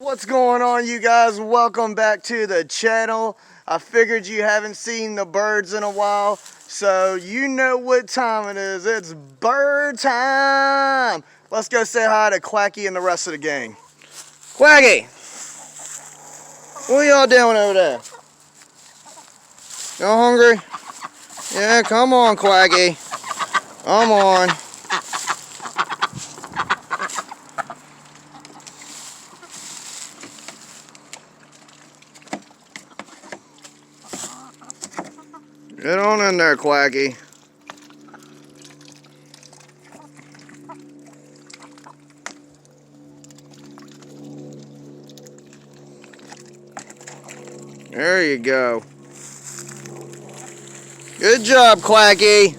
What's going on, you guys? Welcome back to the channel. I figured you haven't seen the birds in a while, so you know what time it is. It's bird time. Let's go say hi to Quacky and the rest of the gang. Quacky, what y'all doing over there? Y'all hungry? Yeah, come on, Quacky. Come on. Get on in there, Quacky. There you go. Good job, Quacky.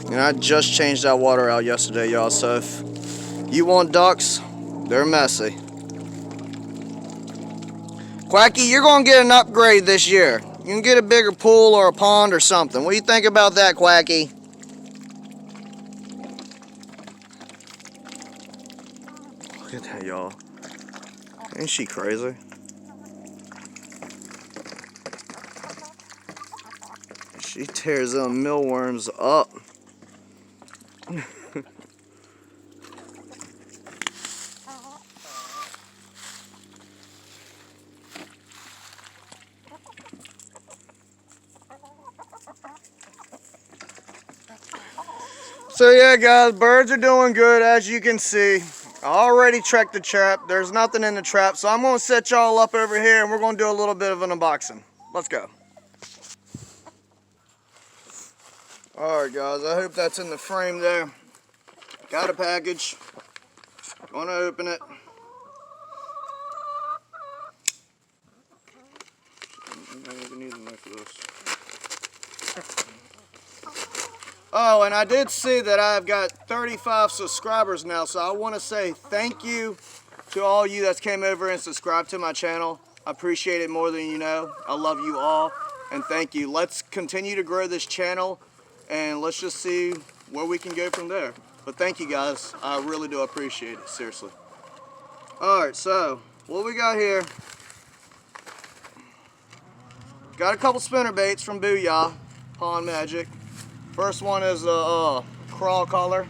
And I just changed that water out yesterday, y'all, so if you want ducks, they're messy. Quacky, you're going to get an upgrade this year. You can get a bigger pool or a pond or something. What do you think about that, Quacky? Look at that, y'all. Ain't she crazy? She tears them mealworms up. So yeah, guys, birds are doing good, as you can see. I already checked the trap. There's nothing in the trap, so I'm going to set y'all up over here, and we're going to do a little bit of an unboxing. Let's go. Alright, guys, I hope that's in the frame there. Got a package. Gonna open it. I don't even need a knife for this. Oh, and I did see that I've got 35 subscribers now, so I want to say thank you to all you that came over and subscribed to my channel. I appreciate it more than you know. I love you all, and thank you. Let's continue to grow this channel, and let's just see where we can go from there. But thank you, guys. I really do appreciate it, seriously. Alright, so what we got here, got a couple spinner baits from Booyah Pond Magic. First one is a crawl color.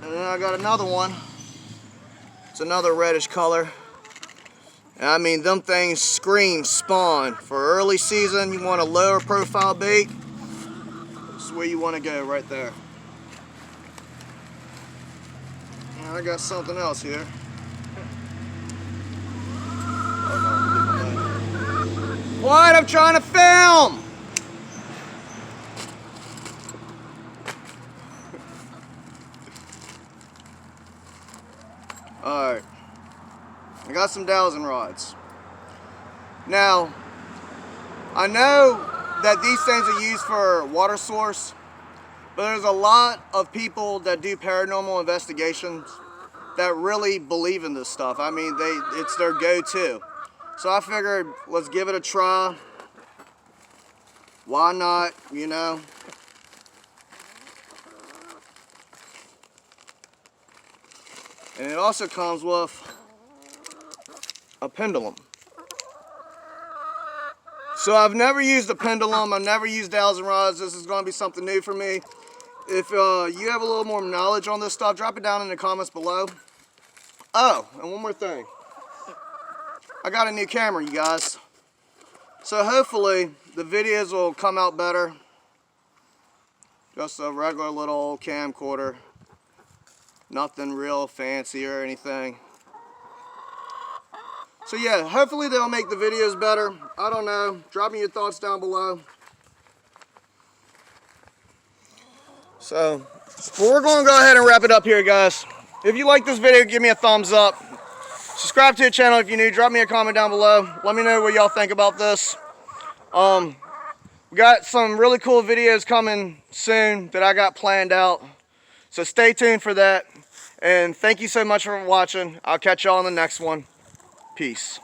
And then I got another one. It's another reddish color. And I mean, them things scream spawn. For early season, you want a lower profile bait. This is where you want to go, right there. And I got something else here. What? I'm trying to film! Alright. I got some dowsing rods. Now, I know that these things are used for water source, but there's a lot of people that do paranormal investigations that really believe in this stuff. I mean, it's their go-to. So I figured, let's give it a try. Why not, you know? And it also comes with a pendulum. So I've never used a pendulum. I've never used dowsing rods. This is going to be something new for me. If you have a little more knowledge on this stuff, drop it down in the comments below. Oh, and one more thing. I got a new camera, you guys. So hopefully the videos will come out better. Just a regular little old camcorder. Nothing real fancy or anything. So yeah, hopefully they'll make the videos better. I don't know. Drop me your thoughts down below. So we're going to go ahead and wrap it up here, guys. If you like this video, give me a thumbs up. Subscribe to the channel if you're new. Drop me a comment down below. Let me know what y'all think about this. We got some really cool videos coming soon that I got planned out. So stay tuned for that. And thank you so much for watching. I'll catch y'all on the next one. Peace.